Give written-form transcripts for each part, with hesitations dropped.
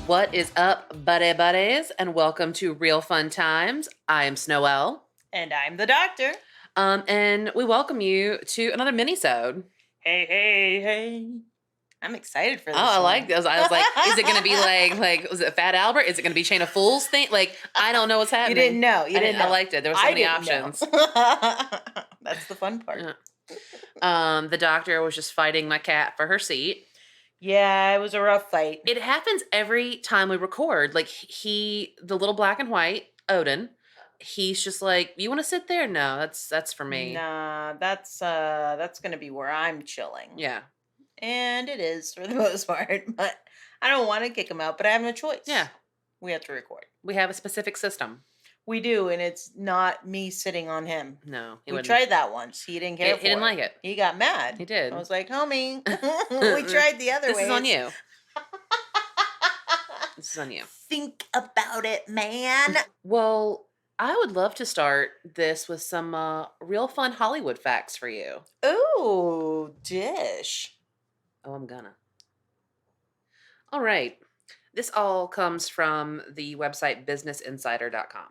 What is up, buddies, and welcome to Real Fun Times. I am Snowell. And I'm the doctor. And we welcome you to another Minisode. Hey. I'm excited for this. Oh, I like this. I was like, is it going to be like, was it Fat Albert? Is it going to be Chain of Fools thing? Like, I don't know what's happening. You didn't know. I liked it. There were so many options. That's the fun part. Yeah. The doctor was just fighting my cat for her seat. Yeah, it was a rough fight. It happens every time we record. Like, the little black and white, Odin, he's just like, you want to sit there? No, that's for me. Nah, that's going to be where I'm chilling. Yeah. And it is for the most part, but I don't want to kick him out, but I have no choice. Yeah. We have to record. We have a specific system. We do, and it's not me sitting on him. No. We tried that once. He didn't care for it. He didn't like it. He got mad. He did. I was like, homie, we tried the other way. This is on you. This is on you. Think about it, man. Well, I would love to start this with some real fun Hollywood facts for you. Ooh, dish. Oh, I'm gonna. All right. This all comes from the website businessinsider.com.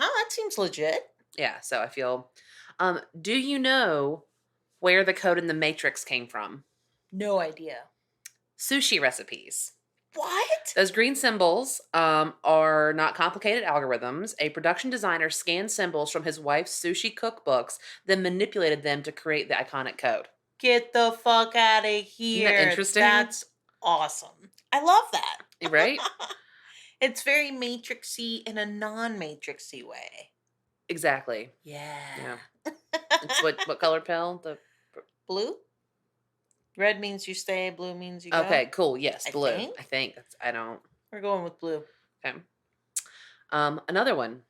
Oh, that seems legit. Yeah, so I feel... do you know where the code in the Matrix came from? No idea. Sushi recipes. What? Those green symbols are not complicated algorithms. A production designer scanned symbols from his wife's sushi cookbooks, then manipulated them to create the iconic code. Get the fuck out of here. Isn't that interesting? That's awesome. I love that. Right? It's very matrixy in a non-matrixy way. Exactly. Yeah. It's what color pill? The blue? Red means you stay, blue means you go. Okay, cool. Yes, blue. I think. We're going with blue. Okay. Another one.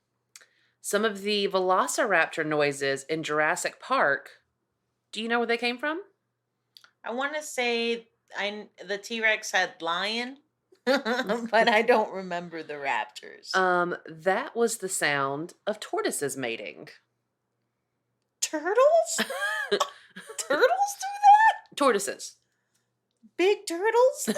Some of the Velociraptor noises in Jurassic Park, do you know where they came from? I want to say the T-Rex had lion, but I don't remember the raptors. That was the sound of tortoises mating. Turtles? Turtles do that? Tortoises. Big turtles?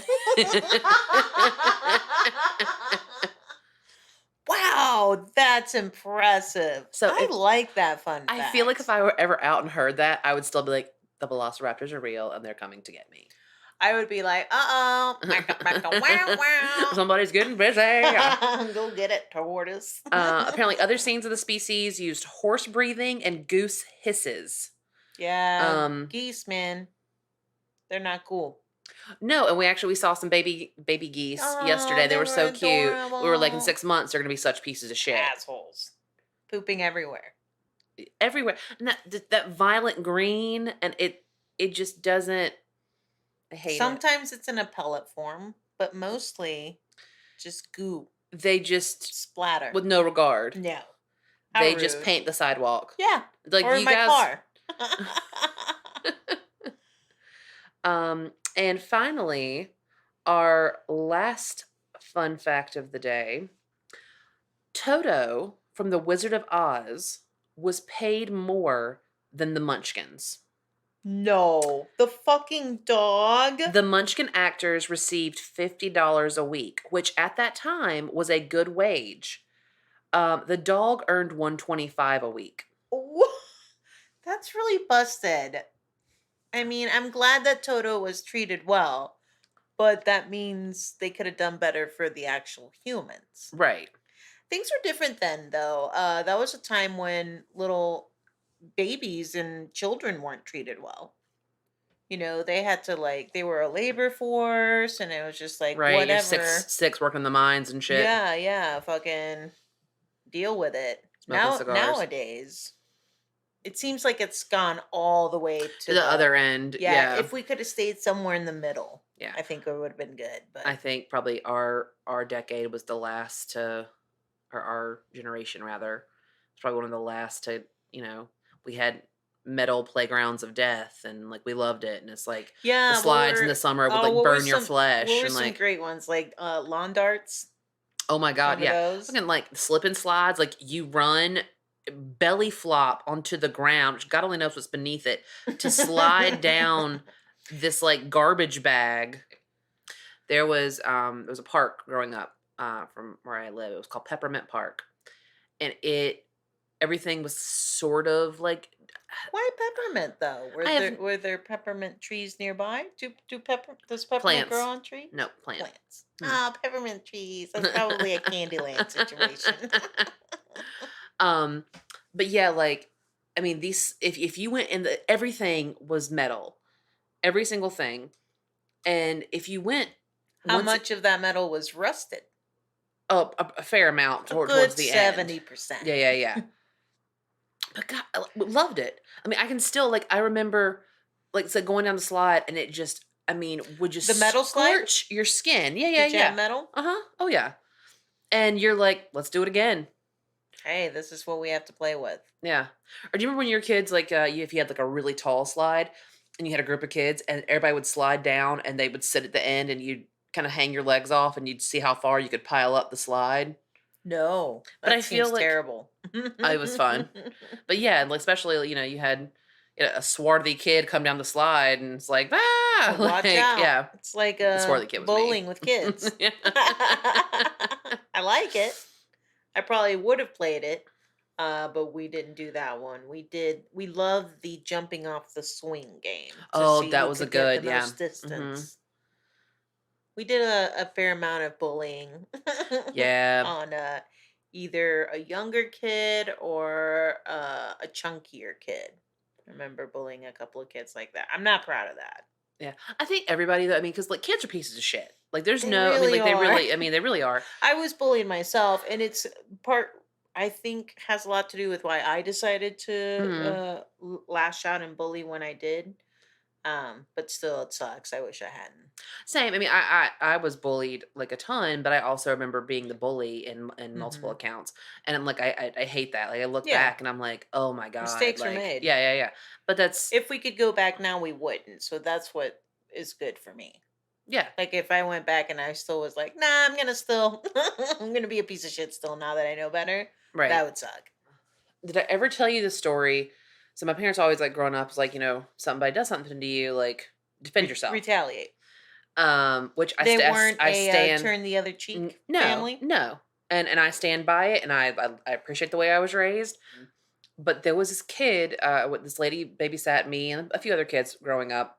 Wow, that's impressive. So I like that fun fact. I feel like if I were ever out and heard that, I would still be like, the Velociraptors are real and they're coming to get me. I would be like, wow. Somebody's getting busy. Go get it, tortoise. Apparently, other scenes of the species used horse breathing and goose hisses. Yeah, geese, man. They're not cool. No, and we saw some baby geese yesterday. They were so cute. We were like, in 6 months, they're going to be such pieces of shit. Assholes. Pooping everywhere. Everywhere. And that violent green, and it just doesn't... I hate Sometimes it's in a pellet form, but mostly just goo. They just... splatter. With no regard. No. They just paint the sidewalk. Yeah. Like, or you my guys... car. And finally, our last fun fact of the day. Toto from The Wizard of Oz was paid more than the Munchkins. No. The fucking dog? The Munchkin actors received $50 a week, which at that time was a good wage. The dog earned $125 a week. That's really busted. I mean, I'm glad that Toto was treated well, but that means they could have done better for the actual humans. Right. Things were different then, though. That was a time when little babies and children weren't treated well. You know, they had to, they were a labor force, and it was just like, right. whatever. You're six working in the mines and shit. Yeah, fucking deal with it. Nowadays... it seems like it's gone all the way to the other end. Yeah. If we could have stayed somewhere in the middle, yeah, I think it would have been good. But I think probably our decade was the last to, or our generation rather, it's probably one of the last to, we had metal playgrounds of death and we loved it. And it's like the slides in the summer would burn your flesh. What were some great ones? Like lawn darts. Oh my God. Yeah. Fucking slip and slides. You run belly flop onto the ground, which God only knows what's beneath it, to slide down this garbage bag. There was a park growing up, from where I live. It was called Peppermint Park, and everything was sort of like Why peppermint though? I have Were there peppermint trees nearby? Does peppermint grow plants. on trees? No, plant. Plants. Mm. Ah, peppermint trees. That's probably a Candyland situation. Um, but yeah, like, I mean, these if you went in everything was metal, every single thing, and if you went How once much of that metal was rusted? up a fair amount A towards good the end. 70%. Yeah, yeah, yeah. But God, loved it. I mean, I can still like. I remember, like, so going down the slide, and it just, I mean, would just The metal slide? scorch your skin. Yeah, yeah, Did you have yeah. metal? Oh yeah. And you're like, let's do it again. Hey, this is what we have to play with. Yeah. Or do you remember when you were kids, like, if you had like a really tall slide, and you had a group of kids, and everybody would slide down, and they would sit at the end, and you'd kind of hang your legs off, and you'd see how far you could pile up the slide. No, But I that feel seems like terrible. it was fun. But yeah, like, especially, you had a swarthy kid come down the slide, and it's like, ah, Watch like, out. yeah, It's like the swarthy kid was me. bowling with kids. Yeah. I like it. I probably would have played it, but we didn't do that one. We loved the jumping off the swing game to Oh, see that who was a could get the good, yeah. most Hmm. distance. We did a fair amount of bullying Yeah. on either a younger kid or a chunkier kid. I remember bullying a couple of kids like that. I'm not proud of that. Yeah. I think everybody, though, I mean, because like kids are pieces of shit. Like, there's They no, I mean, really like, are. they really are. I was bullied myself, and it's part I think has a lot to do with why I decided to Hmm. lash out and bully when I did. But still, it sucks. I wish I hadn't. Same. I mean, I was bullied like a ton, but I also remember being the bully in multiple Hmm. accounts, and I'm like, I hate that. Like, I look Yeah, back and I'm like, oh my god, mistakes were like, made. yeah, yeah, yeah. But that's If we could go back now, we wouldn't. So that's what is good for me. yeah, Like if I went back and I still was like, nah, I'm gonna still, I'm gonna be a piece of shit still now that I know better. That right. would suck. Did I ever tell you the story? So my parents always like growing up was like, somebody does something to you, like defend yourself. Retaliate. Which They weren't I a stand. turn the other cheek No, family. no, and I stand by it, and I appreciate the way I was raised. But there was this kid, with this lady babysat me and a few other kids growing up,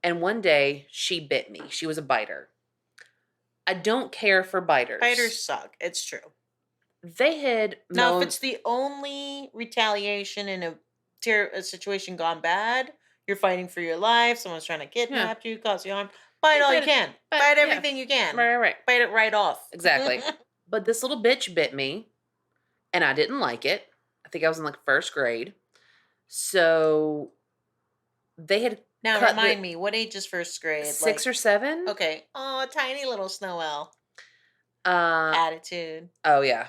and one day she bit me. She was a biter. I don't care for biters. Fighters suck. It's true. They had Now, if known. it's the only retaliation in a situation gone bad, you're fighting for your life. Someone's trying to Yeah, kidnap you, cause you harm. Bite all you bite it, can. Bite yeah, everything you can. right, right, right, Bite it right off. exactly. But this little bitch bit me, and I didn't like it. I think I was in like first grade, so they had Now, cut remind me, what age is first grade? six Like, or seven. okay. Oh, tiny little snow owl. Uh Attitude. oh yeah.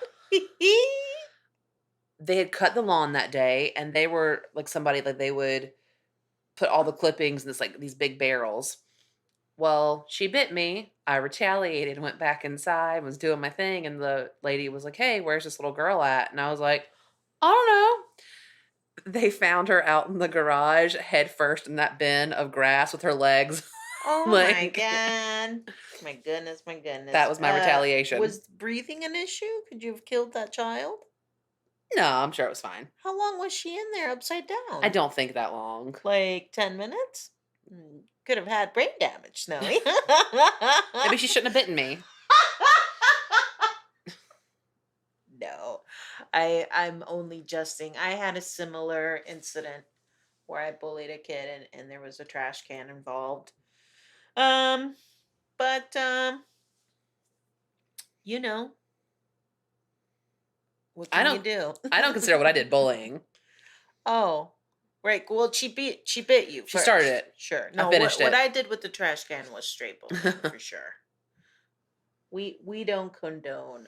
They had cut the lawn that day, and they were like somebody, like, they would put all the clippings in this, like, these big barrels. Well, she bit me. I retaliated, went back inside, was doing my thing, and the lady was like, "Hey, where's this little girl at?" And I was like, "I don't know." They found her out in the garage, head first in that bin of grass with her legs. Oh my Like, god. My goodness, my goodness. that was my retaliation. Was breathing an issue? Could you have killed that child? No, I'm sure it was fine. How long was she in there upside I down? don't think that long. Like 10 minutes? Could have had brain damage, Snowy. Maybe she shouldn't have bitten me. No. I'm only jesting. I had a similar incident where I bullied a kid and there was a trash can involved. Um but you know, what I can you don't do? I don't consider what I did bullying. Oh, right. Well, she bit you She started first. it. Sure. I No, finished what it. I did with the trash can was straight bullying for sure. We don't condone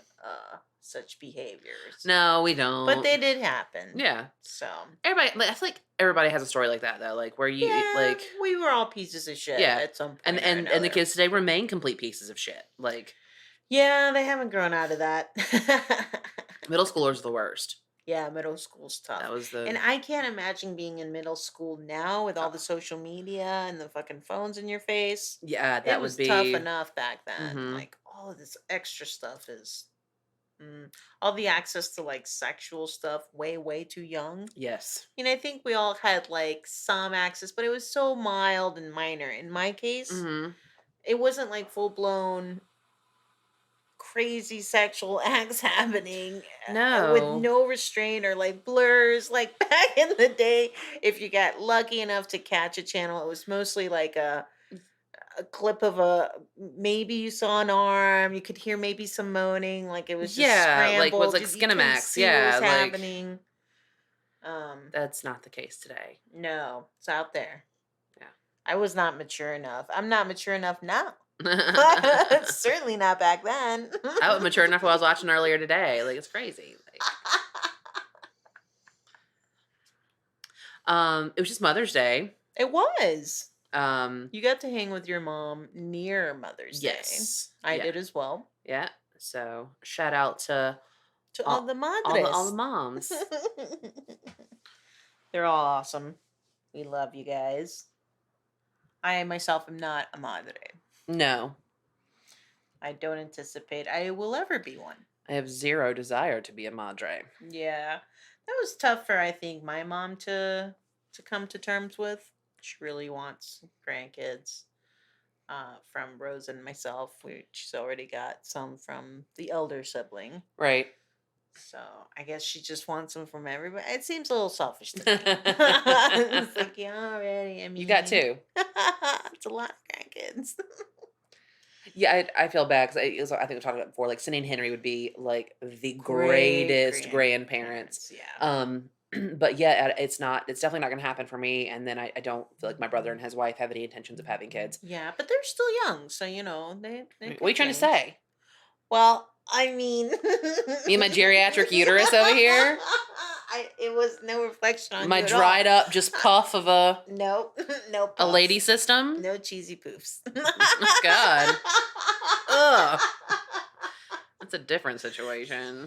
such behaviors. No, we But don't. they did happen. Yeah. So Everybody, like, I feel like everybody has a story like that, though. Like, where you yeah, like, we were all pieces of shit yeah, at some and point or and and the another. kids today remain complete pieces of shit. Like, Yeah, they haven't grown out of that. middle schoolers are the worst. Yeah, middle school's That tough. was And the I can't imagine being in middle school now with all the social media and the fucking phones in your face. yeah, It that would was tough be enough back then. mhm. Like all of this extra stuff is all the access to like sexual stuff way, way too young. Yes. I think we all had like some access, but it was so mild and minor. In my case, Mhm. it wasn't like full blown crazy sexual acts happening with No. no restraint or like blurs. Like back in the day, if you got lucky enough to catch a channel, it was mostly like a clip of maybe you saw an arm, you could hear maybe some moaning, like it was just Yeah, like, was, scrambled, like, you couldn't Skinamax, see what was yeah, like, happening. Um, that's not the case today. no, it's out there. Yeah. I was not mature enough. I'm not mature enough now. I Certainly not back then. was mature enough what I was watching earlier today, like, it's crazy, like, it was just Mother's Day, It was. um, You got to hang with your mom near Mother's Day. yes, I yeah, did as well. yeah, so, shout out to To all all the all the madres. moms. They're all awesome. We love you guys. I myself am not a madre. No, I don't anticipate I will ever be one. I have 0 desire to be a madre. Yeah. That was tough for I think my mom to come to terms with. She really wants grandkids. From Rose and myself, she's already got some from the elder sibling. Right. So I guess she just wants them from everybody. It seems a little selfish to me. It's like, yeah, already. I mean, You got 2. it's a lot of grandkids. Yeah, I feel bad because I think we talked about it before. Like Cindy and Henry would be like the Great greatest grandparents. yeah. But yeah, it's not. It's definitely not going to happen for me. And then I don't feel like my brother and his wife have any intentions of having kids. Yeah, but they're still young, so they What are could you trying to change. say? Well, I mean, Me and my geriatric uterus over here. It was no reflection on My you at dried all. up, just puff of a Nope, no a lady puffs. system. No cheesy poofs. God, ugh, that's a different situation.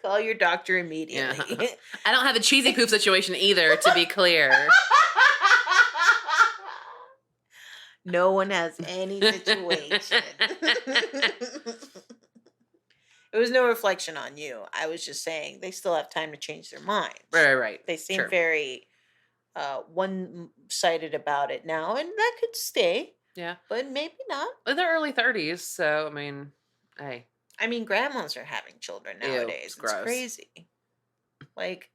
Call your doctor Yeah, immediately. I don't have a cheesy poop situation either. To be clear. No one has any situation. It was no reflection on you. I was just saying they still have time to change their minds. Right. They seem Sure. very one-sided about it now, and that could stay, Yeah. but maybe not. In their early 30s, so I mean, hey, I mean, grandmas are having children ew, nowadays. it's It's gross. crazy. Like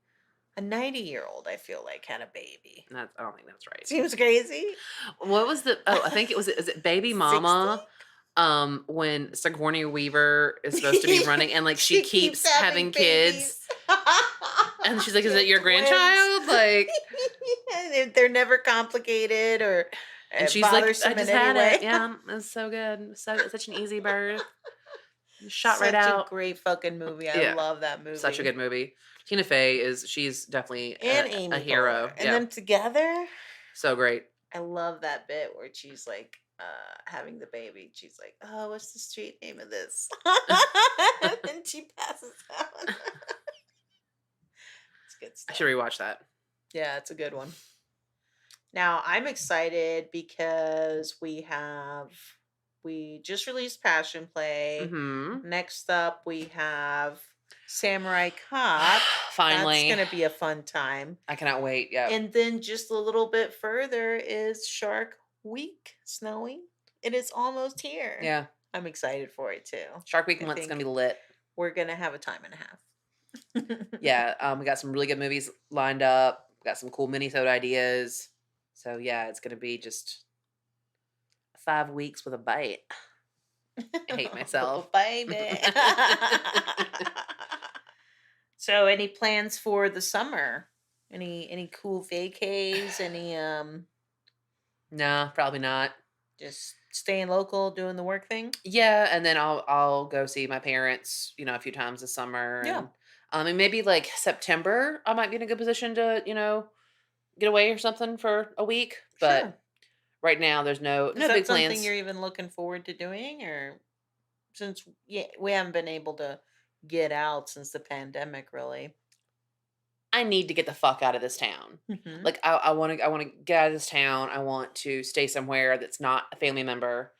a 90-year-old, I feel like, had a baby. I don't think that's right. Seems crazy. What was the? Oh, I think it was. Is it Baby Mama? 60? When Sigourney Weaver is supposed to be running, and like she keeps having babies. kids, and she's like, "Is it your Twins. grandchild?" Like, They're never complicated or and she's like, "I just bothersome in had any it. way. Yeah, it's so good. Such an easy birth. Shot Such right out. a great fucking movie. I Yeah. love that movie. Such a good movie. Tina Fey she's definitely And Amy a hero. Poehler. And them together. So great. I love that bit where she's like having the baby. She's like, "Oh, what's the street name of this?" And then she passes out. It's good I stuff. should rewatch that. Yeah, it's a good one. Now I'm excited because we just released Passion Play. Mm-hmm. Next up we have Samurai Cop. Finally. That's gonna be a fun time. I cannot wait. Yeah. And then just a little bit further is Shark Week, Snowy. It is almost here. Yeah. I'm excited for it too. Shark Week I month's think gonna be lit. We're gonna have a time and a half. Yeah. We got some really good movies lined up. We got some cool Minisode ideas. So yeah, it's gonna be just 5 weeks with a bite. I hate myself. Baby. So any plans for the summer? Any cool vacays? Any No, probably not. just staying local, doing the work thing? Yeah, and then I'll go see my parents, a few times this summer. Yeah. And maybe like September, I might be in a good position to, get away or something for a week. But Sure. right now, there's no Is big that something plans. you're even looking forward to doing, or since we haven't been able to get out since the pandemic, really? I need to get the fuck out of this town. Mhm. Like, I wanna get out of this town. I want to stay somewhere that's not a family member,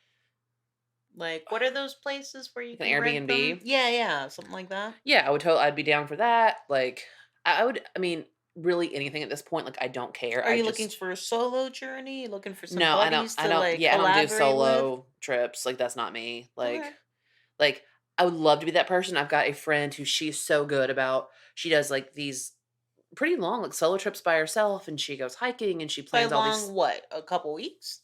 Like, what are those places where you like an can rent them? Airbnb. Yeah, yeah, something like that. Yeah, I'd be down for that. Like, I mean, really anything at this point. Like, I don't care. Are I you looking just for a solo journey? You looking for some no, buddies I to, don't. like, Yeah, I don't do collaborate with? solo trips. Like, that's not me. Okay. Like I would love to be that person. I've got a friend who she's so good about. She does like these pretty long like solo trips by herself, and she goes hiking and she By plans all these. long, what? A couple weeks?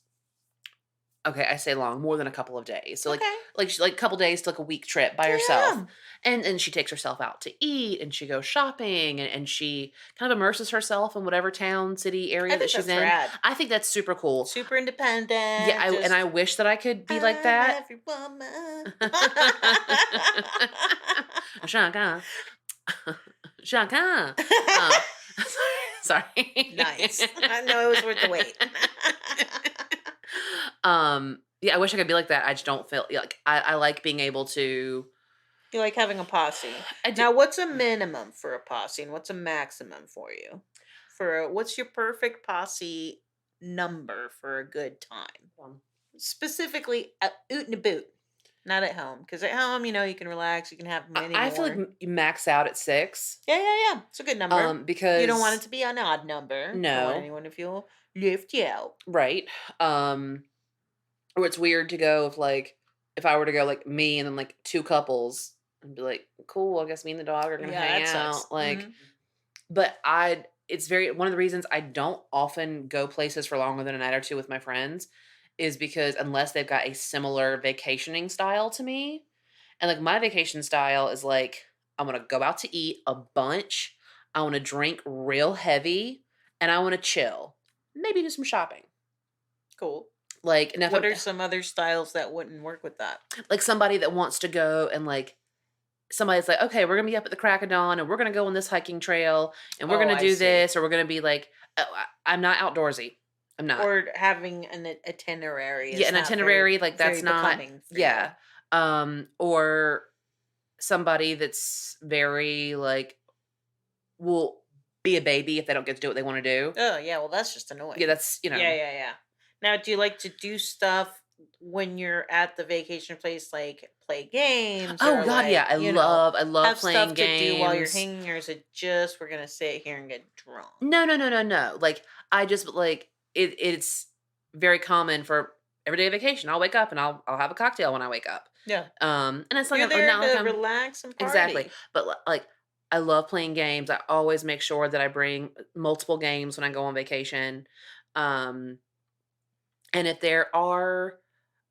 Okay, I say long, more than a couple of days. So Okay. like a couple days to like a week trip by herself. Yeah. And she takes herself out to eat and she goes shopping and she kind of immerses herself in whatever town, city, I area that think she's that's in. rad. I think that's super cool. Super Yeah, independent, and I just wish that I could be like I'm that. every woman. Shaka. Shaka. Um, sorry. Nice. I know it was worth the wait. Yeah, I wish I could be like that. I just don't feel like I like being able to. You like having a posse. I do. Now, what's a minimum for a posse and what's a maximum for you? What's your perfect posse number for a good time? Specifically, out and about, not at home. Because at home, you can relax, you can have many I feel like more. you max out at 6. Yeah, yeah, yeah. It's a good number. You don't want it Because to be an odd number. You don't want no, anyone to feel left out. right. Or it's weird to go if I were to go like me and then like 2 couples and be like, cool, I guess me and the dog are gonna Yeah, hang that sucks. out. Like, Hmm. but it's very one of the reasons I don't often go places for longer than a night or 2 with my friends is because unless they've got a similar vacationing style to me, and like my vacation style is like I want to go out to eat a bunch, I want to drink real heavy, and I want to chill. Maybe do some shopping. Cool. Like, and if What I'm are some other styles that wouldn't work with that? like somebody that wants to go and like somebody's like, okay, we're gonna be up at the crack of dawn and we're gonna go on this hiking trail and we're Oh, gonna I do see. this, or we're gonna be like, oh, I'm not outdoorsy. I'm not. Or having an itinerary Yeah, is an not itinerary, like very that's not becoming for you. yeah. Or somebody that's very like will be a baby if they don't get to do what they want to do. Oh, yeah, well, that's just Yeah, annoying. that's Yeah, yeah, yeah. Now, do you like to do stuff when you're at the vacation place, like play games oh or god, yeah. like, I love have playing stuff to do while you're games. hanging, or is it just we're gonna sit here and get drunk? No, no, no, no, no. Like I just like it's very common for everyday vacation. I'll wake up and I'll have a cocktail when I wake up. Yeah. And it's like You're I'm there not like to I'm relax and exactly, party. but like I love playing games. I always make sure that I bring multiple games when I go on vacation. Um, and if there are,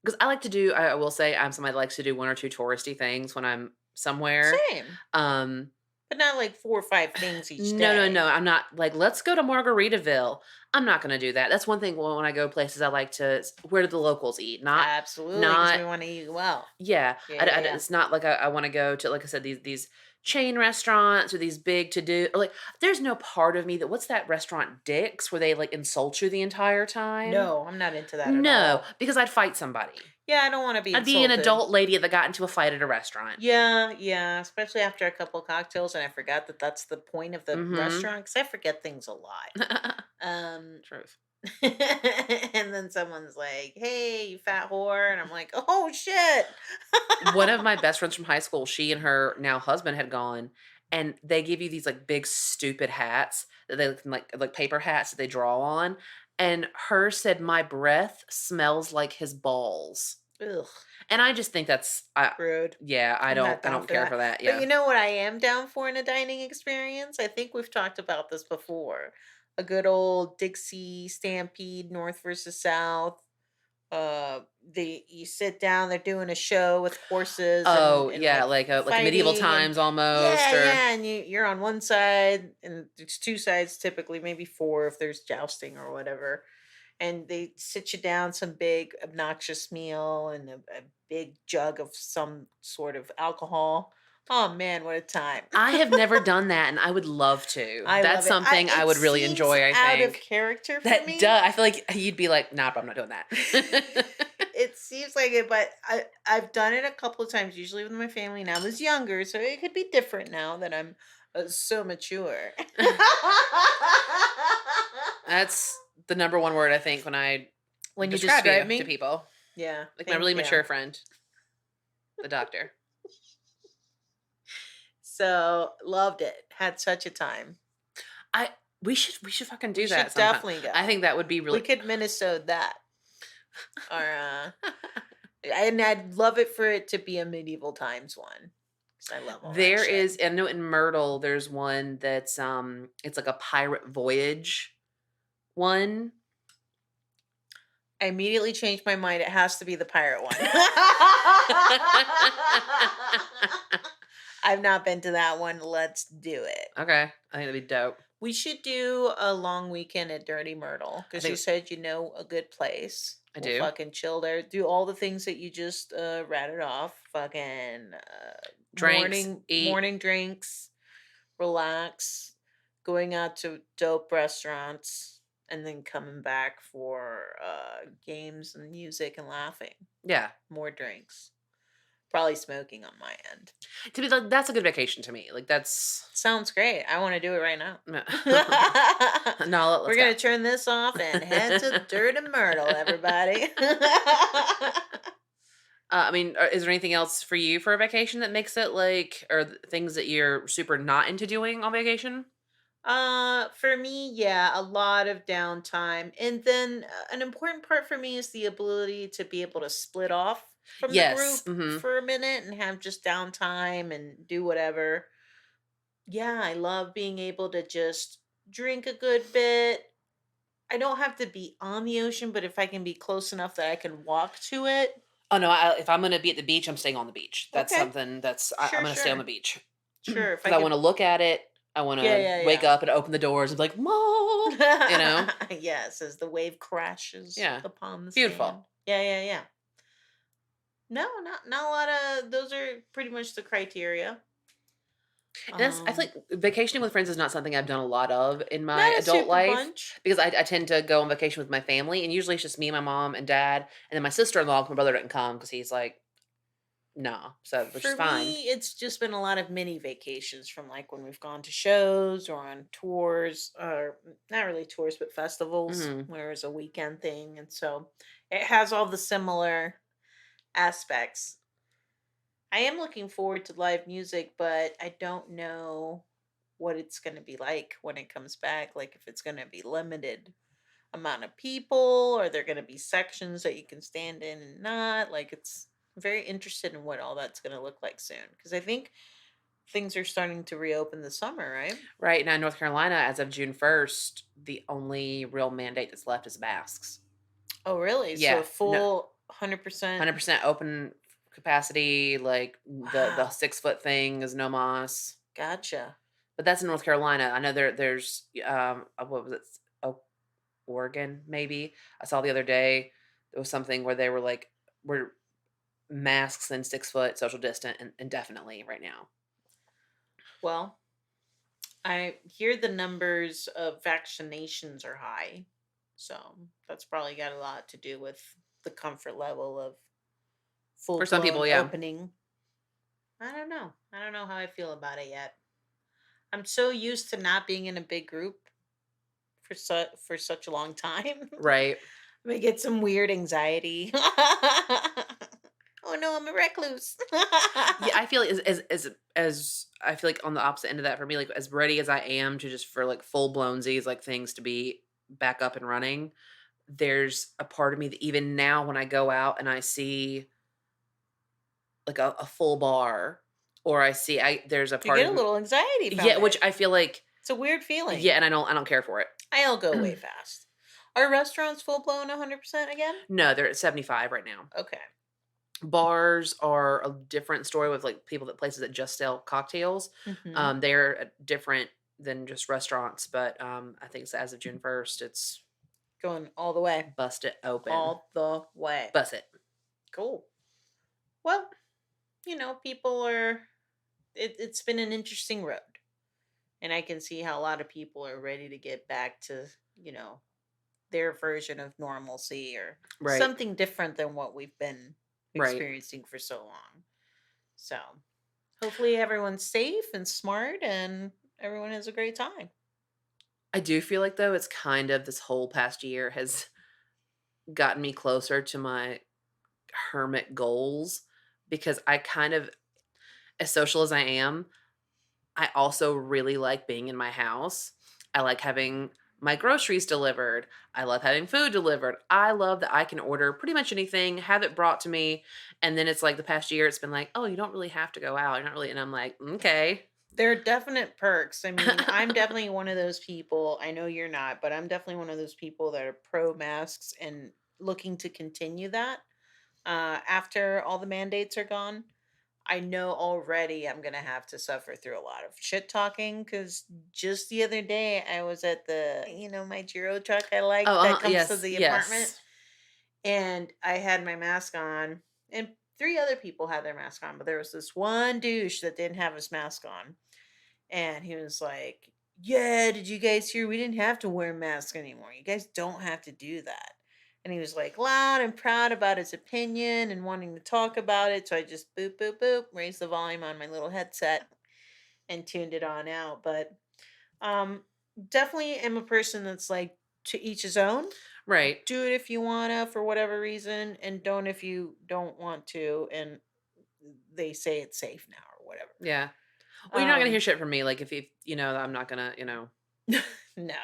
because I like to do, I will say I'm somebody that likes to do 1 or 2 touristy things when I'm somewhere. Same. Um, But not like 4 or 5 things each no, no, no. day. I'm not like, let's go to Margaritaville. I'm not going to do that. That's one thing when I go places, I like to, where do the locals eat? Absolutely, because Not, we want to eat well. yeah. Yeah, yeah, yeah. It's not like I want to go to, like I said, these chain restaurants or these big to do, like, there's no part of me that, what's that restaurant Dick's where they like insult you the entire time? No, I'm not into that at No, all. because I'd fight somebody. Yeah, I don't want to be I'd be an insulted. adult lady that got into a fight at a restaurant. Yeah, yeah, especially after a couple cocktails, and I forgot that that's the point of the Mhm. restaurant because I forget things a lot. Um, Truth. and then someone's like, "Hey, you fat whore," and I'm like, "Oh shit!" One of my best friends from high school, she and her now husband had gone, and they give you these like big stupid hats that they can like paper hats that they draw on. And her said, "My breath smells like his balls," Ugh, and I just think that's, rude. yeah, I'm not I down don't for care that. for that. But Yeah. you know what I am down for in a dining experience? I think we've talked about this before. A good old Dixie Stampede, North versus South. They you sit down, they're doing a show with horses and Oh like yeah, like medieval fighting and times almost, yeah, or yeah, and you're on one side and there's two sides typically, maybe four if there's jousting or whatever. And they sit you down some big obnoxious meal and a big jug of some sort of alcohol. Oh man, what a time. I have never done that, and I would love to. I That's love it. something I It would really seems enjoy, I out of think. character for That me. does I feel like you'd be like, "Nah, bro, I'm not doing that." It seems like it, but I've done it a couple of times, usually with my family, and I was younger, so it could be different now that I'm So mature. That's the number one word I think when I When you describe describe you to me? people. Yeah, Like my thank really you. mature friend, the doctor. So, loved it. Had such a time. I we should fucking We do that should sometime. definitely I go. think that would be We really could Minisode that. Or, and I'd love it for it to be a medieval times one. Because I love all that There shit. is, and I know in Myrtle there's one that's it's like a pirate voyage one. I immediately changed my mind. It has to be the pirate one. I've not been to that one. Let's do it. Okay, I think that'd be dope. We should do a long weekend at Dirty Myrtle I because you think said you know a good place. I We'll do. fucking chill there. Do all the things that you just ratted off. Fucking Drinks, eat. morning drinks, relax, going out to dope restaurants, and then coming back for games and music and laughing. Yeah, More drinks. Probably smoking on my end. to be like, that's a good vacation to me. Like that's Sounds great. I want to do it right now. no. We're Let's go. gonna turn this off and head to Dirt and Myrtle, everybody. I mean, is there anything else for you for a vacation that makes it like, or things that you're super not into doing on vacation? For me, yeah, a lot of downtime. And then an important part for me is the ability to be able to split off from the Yes. group for a minute and have just downtime and do whatever. Yeah, I love being able to just drink a good bit. I don't have to be on the ocean, but if I can be close enough that I can walk to it. Oh no! If I'm gonna be at the beach, I'm staying on the beach. That's Okay. something that's I'm Sure, gonna stay on the sure. beach Sure. If because I I could. want to look at it. I want Yeah, to yeah, wake yeah. up and open the doors and be like, "Mom," you know? Yes, as the wave crashes Yeah, upon the sand. beautiful. Yeah, yeah, yeah. No, not a lot of those are pretty much the criteria. And I feel Um, like vacationing with friends is not something I've done a lot of in my Not a adult super life bunch. because I tend to go on vacation with my family, and usually it's just me, my mom, and dad, and then my sister-in-law. 'Cause my brother didn't come because he's like, no, so which is For fine. me, it's just been a lot of mini vacations from like when we've gone to shows or on tours, or not really tours, but festivals, Hmm. where it's a weekend thing. And so it has all the similar aspects. I am looking forward to live music, but I don't know what it's going to be like when it comes back. Like if it's going to be limited amount of people, or there going to be sections that you can stand in and not. Like it's I'm very interested in what all that's going to look like soon because I think things are starting to reopen this summer, right? Right now in North Carolina, as of June 1st, the only real mandate that's left is masks. Oh, really? So Yeah, no, full 100%. 100% open capacity. Like the Wow. 6 foot thing is no mas. Gotcha. But that's in North Carolina. I know there's what was it? Oh, Oregon maybe. I saw the other day there was something where they were like we're masks and 6 foot social distant and indefinitely right now. Well, I hear the numbers of vaccinations are high. So that's probably got a lot to do with the comfort level of full For some blown people, yeah. opening. I don't know. I don't know how I feel about it yet. I'm so used to not being in a big group for such a long time. Right. I may get some weird anxiety. Oh no, I'm a recluse. Yeah, I feel like as I feel like on the opposite end of that for me, like as ready as I am to just for like full blown Z's like things to be back up and running, there's a part of me that even now when I go out and I see like a full bar or I see there's a You part get of a me, little anxiety from yeah, which it. I feel like It's a weird yeah, feeling. and I don't care for it. I'll go way fast. Are restaurants full blown 100% again? No, they're at 75 right now. Okay. Bars are a different story with like places that just sell cocktails. Hmm. They're different than just restaurants, but I think it's as of June 1st, it's Going all the way. bust it open. All the way. Bust it. Cool. Well, people are. It's been an interesting road. And I can see how a lot of people are ready to get back to, their version of normalcy or Right. something different than what we've been Right. experiencing for so long. So hopefully everyone's safe and smart and everyone has a great time. I do feel like, though, it's kind of this whole past year has gotten me closer to my hermit goals because I kind of, as social as I am, I also really like being in my house. I like having my groceries delivered. I love having food delivered. I love that I can order pretty much anything, have it brought to me, and then it's like the past year, it's been like, "Oh, you don't really have to go out. You're not really," and I'm like, "Okay." There are definite perks. I mean, I'm definitely one of those people. I know you're not, but I'm definitely one of those people that are pro masks and looking to continue that after all the mandates are gone. I know already I'm gonna have to suffer through a lot of shit talking because just the other day I was at my Giro truck I Oh, like that comes to yes, the apartment, yes. and I had my mask on, and three other people had their mask on, but there was this one douche that didn't have his mask on, and he was like, "Yeah, did you guys hear? We didn't have to wear masks anymore. You guys don't have to do that." And he was like loud and proud about his opinion and wanting to talk about it. So I just boop, boop, boop, raised the volume on my little headset and tuned it on out. But um, definitely am a person that's like, to each his own. Right. Do it if you wanna for whatever reason, and don't if you don't want to. And they say it's safe now or whatever. Yeah. Well, you're not gonna hear Um, shit from me, like, if I'm not gonna, No,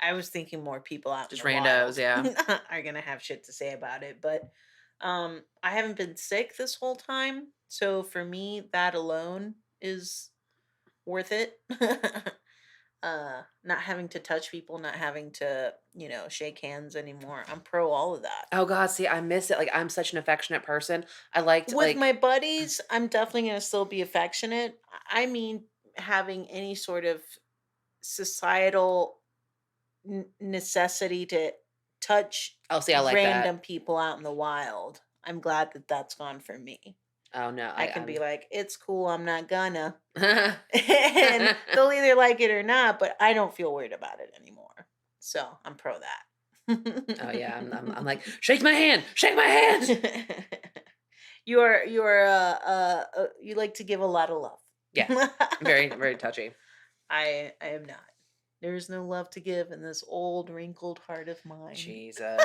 I was thinking more people out in just the randos, wild yeah. are gonna have shit to say about it, but I haven't been sick this whole time, so for me, that alone is worth it. Not having to touch people, not having to, shake hands anymore. I'm pro all of that. Oh god, see, I miss it, like, I'm such an affectionate person. I liked, With like my buddies, I'm definitely gonna still be affectionate. I mean, having any sort of societal necessity to touch oh, see, I like that. random people out in the wild. I'm glad that that's gone for me. Oh, no, I I can be I'm like, "It's cool, I'm not gonna." And they'll either like it or not, but I don't feel weird about it anymore. So, I'm pro Oh, yeah, I'm that. like, "Shake my hand! Shake my hand!" You like to give a lot of Yeah, love. very, very touchy. I am not. There is no love to give in this old wrinkled heart of mine. Jesus.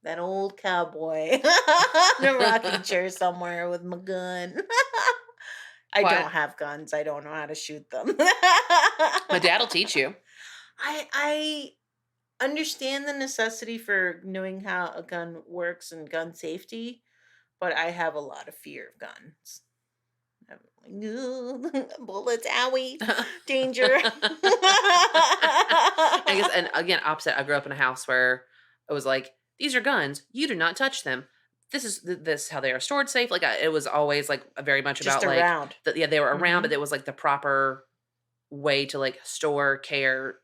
That old cowboy in a rocking chair somewhere with my gun. I What? don't have guns. I don't know how to shoot them. My dad'll teach you. I understand the necessity for knowing how a gun works and gun safety, but I have a lot of fear of guns. I'm like, "Ooh, bullets, owie, danger." I guess, and again, opposite, I grew up in a house where it was like, "These are guns, you do not touch them. This is this how they are stored safe." Like, it was always, like, very much Just about, like, around. yeah, they were around, Hmm. but it was, like, the proper way to, like, store, care,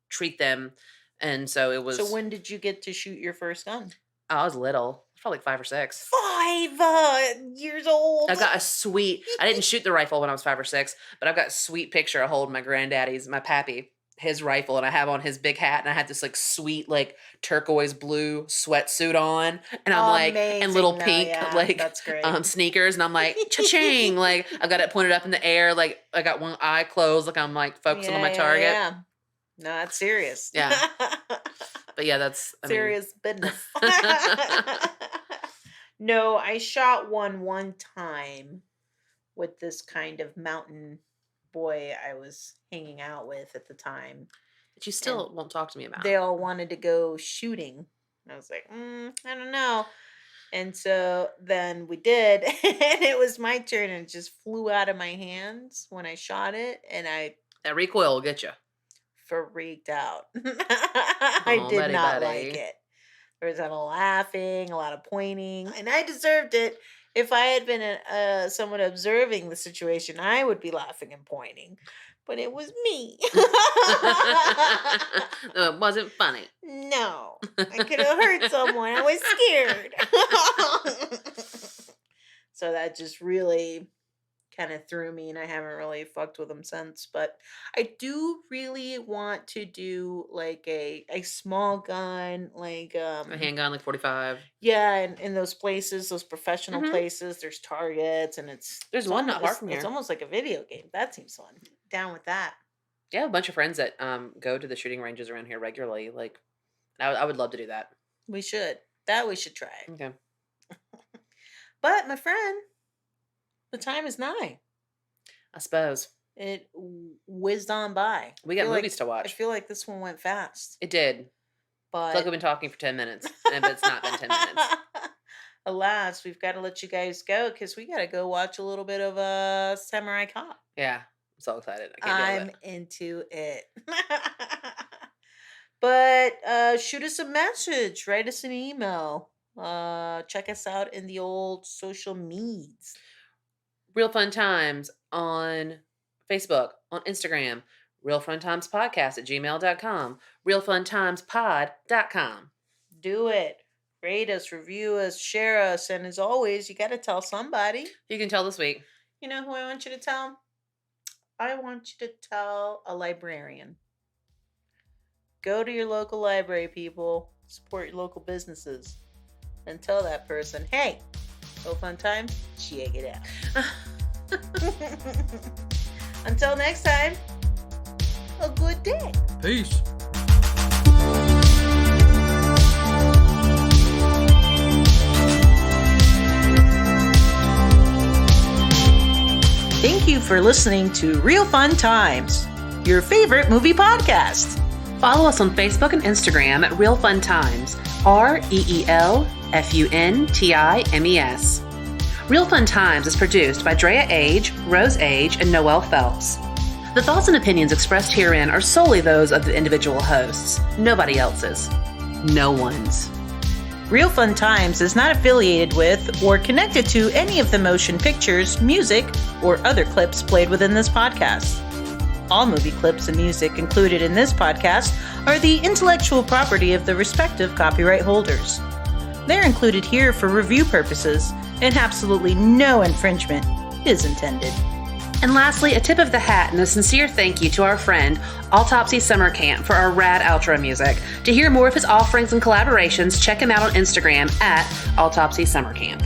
treat them, and so it So was when did you get to shoot your first gun? I was little, probably like 5 or 6. 5 years I old. got a sweet I didn't shoot the rifle when I was 5 or 6, but I've got a sweet picture of holding my pappy, his rifle, and I have on his big hat, and I had this, like, sweet, like, turquoise blue sweatsuit on, and I'm like and little Amazing. No, pink, yeah, like, that's great. sneakers, and I'm like, "Cha-ching!" Like, I've got it pointed up in the air, like, I got one eye closed, like I'm, like, focusing on Yeah, my yeah, target. yeah. No, that's serious. Yeah, but yeah, I mean Serious business. No, I shot one time with this kind of mountain boy I was hanging out with at the time, that you and still won't talk to me they about. all wanted to go shooting. And I was like, I don't know. And so then we did, and it was my turn, and it just flew out of my hands when I shot it, and I That recoil will get you. freaked out. I Oh, did buddy, not like buddy. it. There was a lot of laughing, a lot of pointing, and I deserved it. If I had been someone observing the situation, I would be laughing and pointing, but it was me. No, it wasn't funny. No, I could have hurt someone. I was scared. So that just really kind of threw me, and I haven't really fucked with them since. But I do really want to do like a small gun, like A handgun, like 45. yeah, in those places, those professional Mhm. places, there's targets, and There's one not far from it's here. almost like a video game. That seems fun. down with that. Yeah, a bunch of friends that go to the shooting ranges around here regularly. Like, I would love to do that. We should. That we should try. Okay. But my friend, the time is nigh. I suppose. It whizzed on by. We got movies to I watch. feel like this one went fast. It did. But It's like we've been talking for 10 minutes, but it's not been 10 minutes. Alas, we've got to let you guys go because we got to go watch a little bit of a Samurai Cop. Yeah, I'm so excited. I can't I'm into it. But shoot us a message, write us an email, check us out in the old social medias. Real Fun Times on Facebook, on Instagram, Real Fun Times Podcast at gmail.com, realfuntimespod.com. Do it. Rate us, review us, share us, and as always, you got to tell somebody. You can tell this week. You know who I want you to tell? I want you to tell a librarian. Go to your local library, people. Support your local businesses. And tell that person, hey, Real Fun Times, check it out. Until next time, a good day. Peace. Thank you for listening to Real Fun Times, your favorite movie podcast. Follow us on Facebook and Instagram at Real Fun Times, REELFUNTIMES. Real Fun Times is produced by Drea Age, Rose Age, and Noelle Phelps. The thoughts and opinions expressed herein are solely those of the individual hosts, nobody else's. No one's. Real Fun Times is not affiliated with or connected to any of the motion pictures, music, or other clips played within this podcast. All movie clips and music included in this podcast are the intellectual property of the respective copyright holders. They're included here for review purposes, and absolutely no infringement is intended. And lastly, a tip of the hat and a sincere thank you to our friend, Autopsy Summer Camp, for our rad outro music. To hear more of his offerings and collaborations, check him out on Instagram at Autopsy Summer Camp.